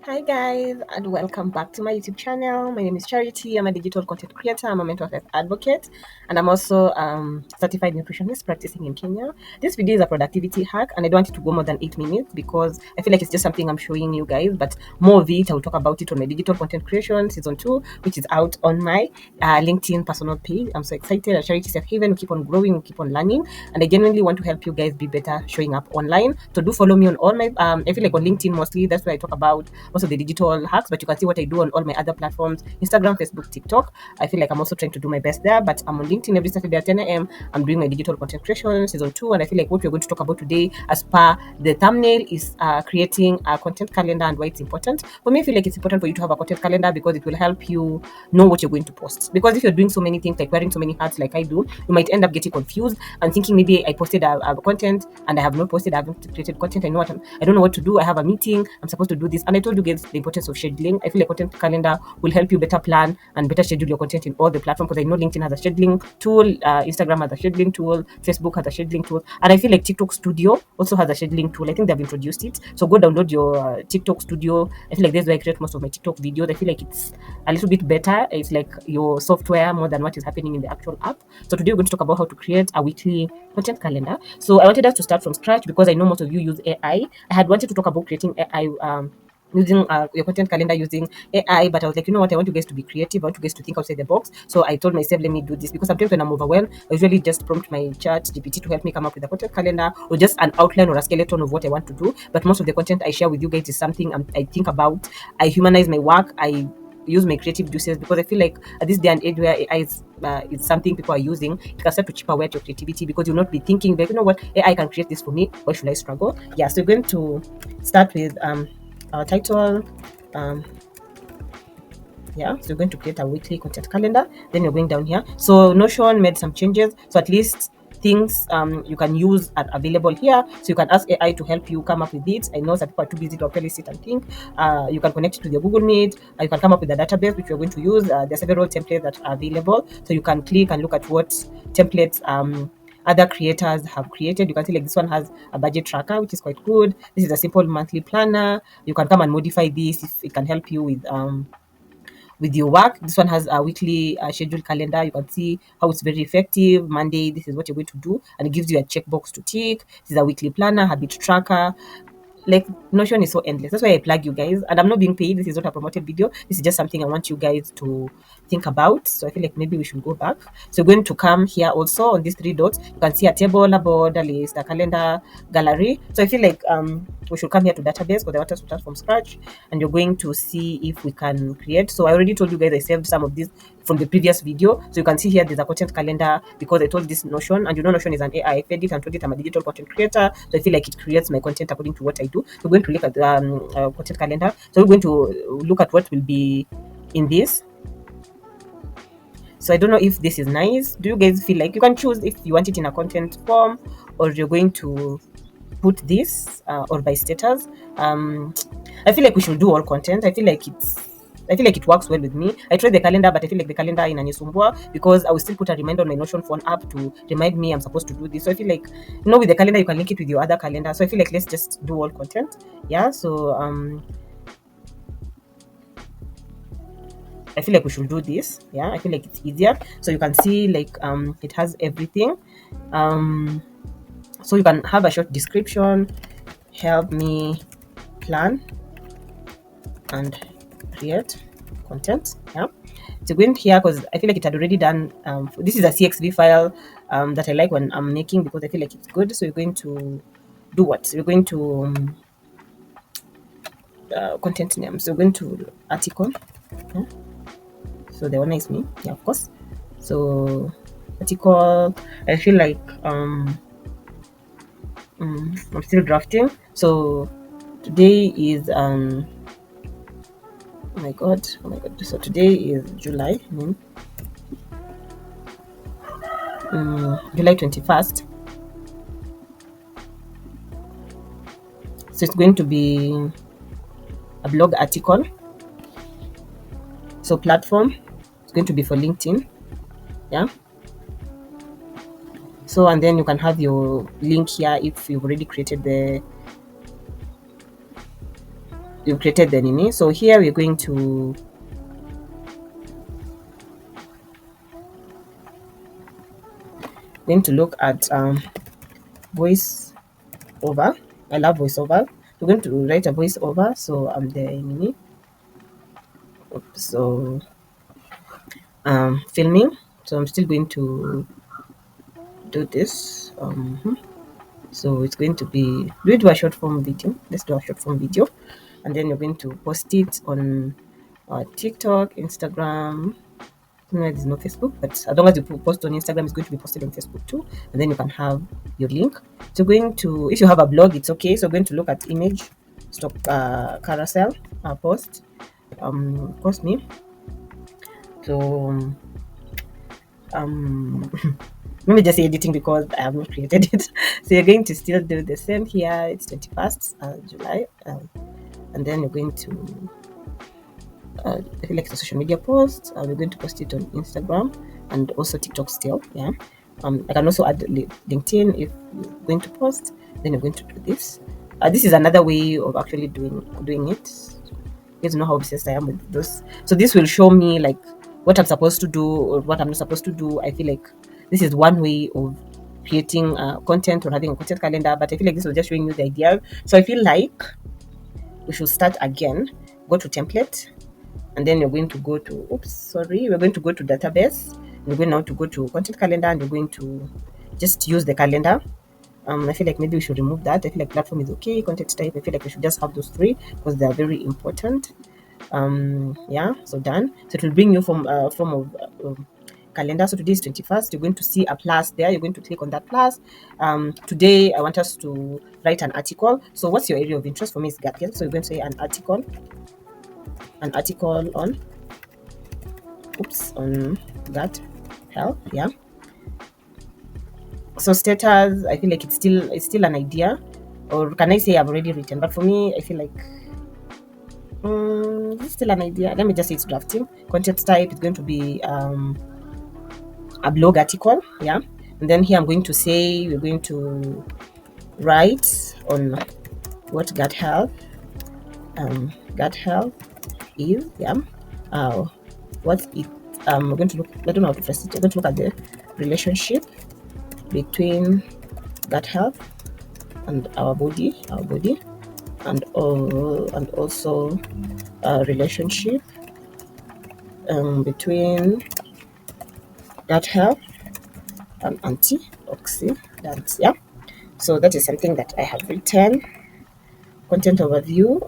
Hi guys, and welcome back to my YouTube channel. My name is Charity. I'm a digital content creator. I'm a mental health advocate, and I'm also certified nutritionist practicing in Kenya. This video is a productivity hack, and I don't want it to go more than 8 minutes because I feel like it's just something I'm showing you guys. But more of it, I will talk about it on my digital content creation season 2, which is out on my LinkedIn personal page. I'm so excited. At Charity Safe Haven, we keep on growing, we keep on learning, and I genuinely want to help you guys be better showing up online. So do follow me on all my. I feel like on LinkedIn mostly that's where I talk about most of the digital hacks, but you can see what I do on all my other platforms: Instagram, Facebook, TikTok. I feel like I'm also trying to do my best there, but I'm on LinkedIn every Saturday at 10 a.m. I'm doing my digital content creation season 2, and I feel like what we're going to talk about today, as per the thumbnail, is creating a content calendar and why it's important. For me, I feel like it's important for you to have a content calendar because it will help you know what you're going to post. Because if you're doing so many things, like wearing so many hats like I do, you might end up getting confused and thinking maybe I posted a content and I have not posted, I haven't created content. I don't know what to do. I have a meeting, I'm supposed to do this. And I told you guys the importance of scheduling. I feel like content calendar will help you better plan and better schedule your content in all the platforms, because I know LinkedIn has a scheduling tool, Instagram has a scheduling tool, Facebook has a scheduling tool, and I feel like TikTok Studio also has a scheduling tool. I think they've introduced it. So go download your TikTok Studio. I feel like that's where I create most of my TikTok videos. I feel like it's a little bit better. It's like your software more than what is happening in the actual app. So today we're going to talk about how to create a weekly content calendar. So I wanted us to start from scratch because I know most of you use AI. I had wanted to talk about creating AI using your content calendar using AI, but I was like, you know what, I want you guys to be creative. I want you guys to think outside the box. So I told myself, let me do this, because sometimes when I'm overwhelmed, I usually just prompt my chat GPT to help me come up with a content calendar or just an outline or a skeleton of what I want to do. But most of the content I share with you guys is something I think about. I humanize my work. I use my creative juices, because I feel like at this day and age where AI is something people are using, it can start to chip away at your creativity, because you'll not be thinking like, you know what, AI can create this for me. Why should I struggle? Yeah, so we're going to start with our title. um yeah, so you're going to create a weekly content calendar. Then you're going down here. So Notion made some changes, so at least things you can use are available here, so you can ask AI to help you come up with it. I know some people are too busy to actually sit and think. You can connect it to your Google Meet. You can come up with a database which you're going to use. There are several templates that are available, so you can click and look at what templates other creators have created. You can see like this one has a budget tracker, which is quite good. This is a simple monthly planner. You can come and modify this if it can help you with your work. This one has a weekly schedule calendar. You can see how it's very effective. Monday, this is what you're going to do, and it gives you a checkbox to tick. This is a weekly planner, habit tracker. Like, Notion is so endless. That's why I plug you guys, and I'm not being paid. This is not a promoted video. This is just something I want you guys to think about. So I feel like maybe we should go back. So we're going to come here also on these three dots. You can see a table, a board, a list, a calendar, gallery. So I feel like we should come here to database, because I want us to start from scratch, and you're going to see if we can create. So I already told you guys I saved some of these from the previous video. So you can see here there's a content calendar, because I told this Notion, and you know Notion is an AI. I fed it and told it I'm a digital content creator, so I feel like it creates my content according to what I do. So we're going to look at the content calendar. So we're going to look at what will be in this. So I don't know if this is nice. Do you guys feel like you can choose if you want it in a content form, or you're going to put this or by status? I feel like we should do all content. I feel like it works well with me. I tried the calendar, but I feel like the calendar in Anisumbua, because I will still put a reminder on my Notion phone app to remind me I'm supposed to do this. So I feel like, with the calendar you can link it with your other calendar. So I feel like let's just do all content. Yeah. So I feel like we should do this. Yeah, I feel like it's easier. So you can see like it has everything. So you can have a short description. Help me plan and create content. Yeah, so going here, because I feel like it had already done this is a CXV file that I like when I'm making, because I feel like it's good. So you're going to do what? So you're going to content name. So we're going to article. Yeah. So the one is me. Yeah, of course. So article, I feel like I'm still drafting. So today is oh my god, so today is July, July 21st. So it's going to be a blog article. So platform, it's going to be for LinkedIn. Yeah. So, and then you can have your link here if you've already created the you've created the nini. So here we're going to look at voice over. I love voiceover. We're going to write a voiceover. So I'm the nini. So filming. So I'm still going to do this. So it's going to be, we do a short form video. Let's do a short form video, and then you're going to post it on TikTok, Instagram. No, there's no Facebook, but as long as you post on Instagram, it's going to be posted on Facebook too, and then you can have your link. So going to, if you have a blog, it's okay. So we're going to look at image stock carousel post post me. So let me just say editing because I have not created it. So you're going to still do the same here. It's 21st July, and then you're going to like a social media post. We're going to post it on Instagram and also TikTok still. Yeah. I can also add LinkedIn if you're going to post. Then you're going to do this. This is another way of actually doing it. You guys know how obsessed I am with this. So this will show me like what I'm supposed to do or what I'm not supposed to do. I feel like this is one way of creating content or having a content calendar, but I feel like this was just showing you the idea. So I feel like we should start again. Go to template, and then you're going to go to we're going to go to database. We're going now to go to content calendar, and you're going to just use the calendar. I feel like maybe we should remove that. I feel like platform is okay. Content type, I feel like we should just have those three because they are very important. Yeah, so done. So it will bring you from form of calendar. So today is 21st. You're going to see a plus there. You're going to click on that plus. Today I want us to write an article. So what's your area of interest? For me, it's gut health. So you're going to say an article on on gut health. Yeah. So status, I feel like it's still an idea, or can I say I've already written? But for me, I feel like it's still an idea. Let me just say it's drafting. Content type is going to be a blog article. Yeah. And then here I'm going to say we're going to write on what gut health is. Yeah. What it we're going to look, I don't know how to phrase it. We're going to look at the relationship between gut health and our body, and also relationship between gut health and antioxidants. Yeah. So that is something that I have written. Content overview.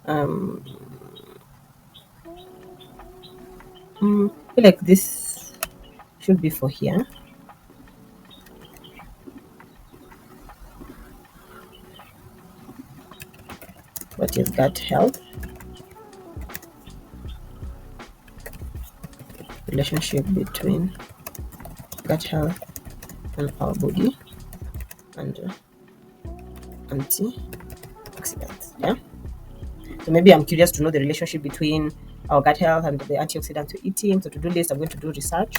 I feel like this should be for here. What is gut health? Relationship between gut health and our body and antioxidants. Yeah. So maybe I'm curious to know the relationship between our gut health and the antioxidants we're eating. So to do this, I'm going to do research.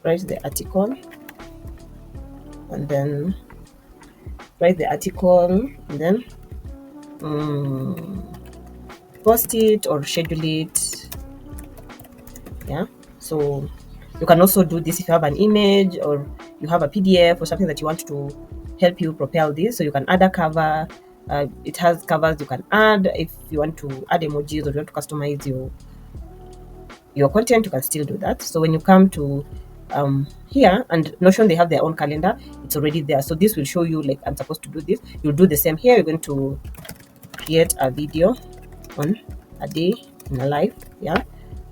Write the article, and then write the article, and then post it or schedule it. Yeah. So you can also do this if you have an image or you have a PDF or something that you want to help you propel this. So you can add a cover. It has covers you can add. If you want to add emojis or you want to customize your content, you can still do that. So when you come to here, and Notion, they have their own calendar. It's already there. So this will show you like I'm supposed to do this. You'll do the same here. You're going to create a video on a day in a life. Yeah.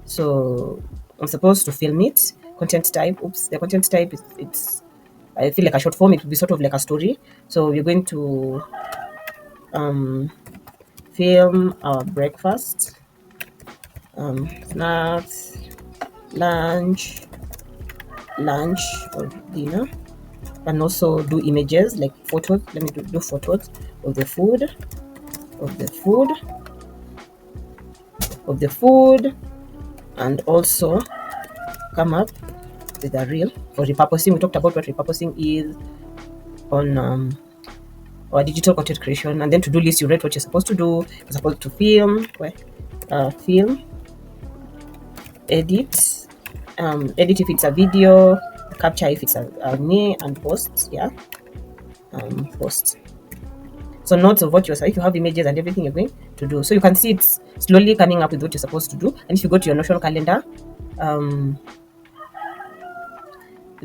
So I'm supposed to film it. Content type. The content type is it's. I feel like a short form. It will be sort of like a story. So you're going to film our breakfast, snacks, lunch or dinner, and also do images like photos. Let me do photos of the food, and also come up with a reel. For repurposing, we talked about what repurposing is on or digital content creation. And then to do list, you write what you're supposed to do. You're supposed to film, film, edit, edit if it's a video, capture if it's a me, and post. Yeah, post. So notes of what you're, if you have images and everything you're going to do, so you can see it's slowly coming up with what you're supposed to do. And if you go to your Notion calendar, I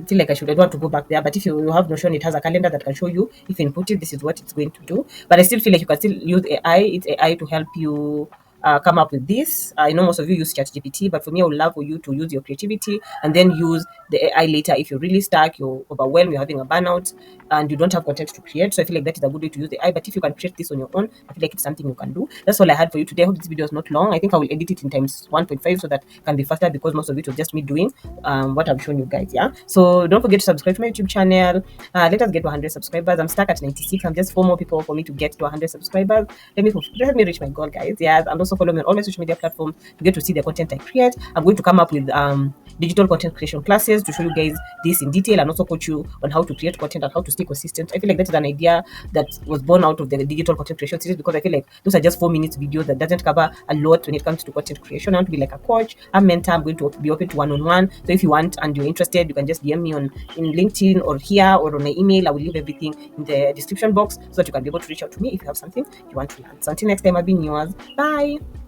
feel like I want to go back there. But if you have Notion, it has a calendar that can show you, if you input it, this is what it's going to do. But I still feel like you can still use AI. It's AI to help you come up with this. I know most of you use ChatGPT, but for me, I would love for you to use your creativity and then use the AI later if you're really stuck, you're overwhelmed, you're having a burnout, and you don't have content to create. So I feel like that is a good way to use the AI. But if you can create this on your own, I feel like it's something you can do. That's all I had for you today. I hope this video is not long. I think I will edit it in times 1.5 so that it can be faster, because most of it was just me doing what I've shown you guys. Yeah. So don't forget to subscribe to my YouTube channel. Let us get to 100 subscribers. I'm stuck at 96. I'm just 4 more people for me to get to 100 subscribers. Let me reach my goal, guys. Yeah. And also follow me on all my social media platforms to get to see the content I create. I'm going to come up with digital content creation classes to show you guys this in detail, and also coach you on how to create content and how to stay consistent. I feel like that is an idea that was born out of the digital content creation series, because I feel like those are just 4 minutes videos that doesn't cover a lot when it comes to content creation. I want to be like a coach, a mentor. I'm going to be open to one-on-one. So if you want and you're interested, you can just DM me in LinkedIn or here or on my email. I will leave everything in the description box so that you can be able to reach out to me if you have something you want to learn. So until next time, I've been yours. Bye.